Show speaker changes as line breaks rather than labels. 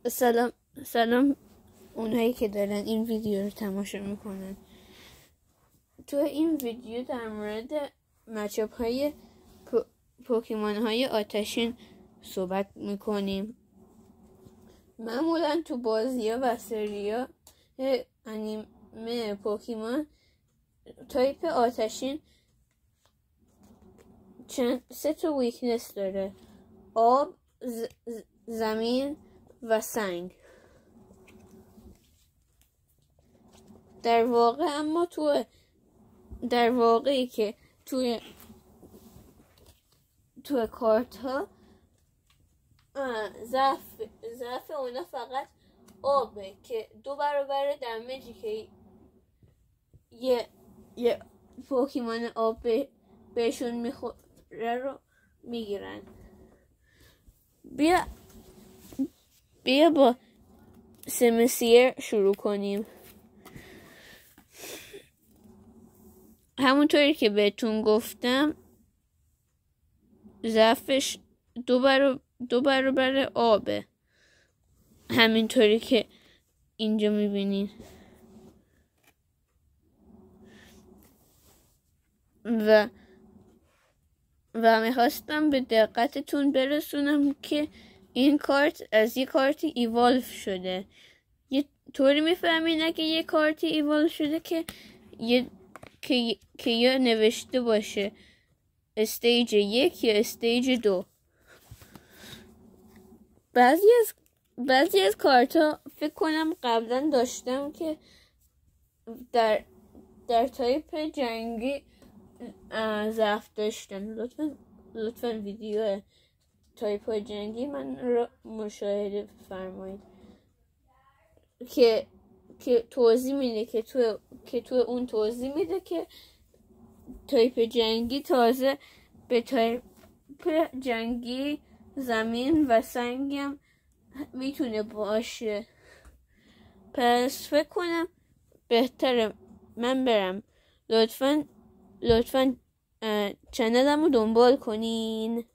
سلام اونهایی که دارن این ویدیو رو تماشا میکنن. تو این ویدیو در مورد مچاپ های پوکیمون های آتشین صحبت میکنیم. معمولا تو بازی ها و سری ها انیمه پوکیمون تایپ آتشین سه تا ویکنس داره: آب، زمین و سنگ. در واقعی که توی کارت ها ضعف اونا فقط آبه که 2 برابر دمیجی که یه پوکیمون آب بهشون میخوره رو میگیرن. بیا با سمسیر شروع کنیم. همونطوری که بهتون گفتم ضعفش 2 برابر آبه، همینطوری که اینجا میبینین. و میخواستم به دقتتون برسونم که این کارت از یه کارتی ایوالف شده. یه طوری میفهمین اگه یه کارتی ایوالف شده که یا نوشته باشه استیج 1 یا استیج 2. بعضی از کارت ها فکر کنم قبلا داشتم که در تایپ جنگی ضعف داشتن. لطفا ویدیو تایپ جنگی من رو مشاهده فرمایید که توضیح میده که تو اون توضیح میده که تایپ جنگی تازه به تایپ جنگی زمین و سنگ هم میتونه باشه. پس فکر کنم بهتره من برم. لطفا چنلمو دنبال کنین.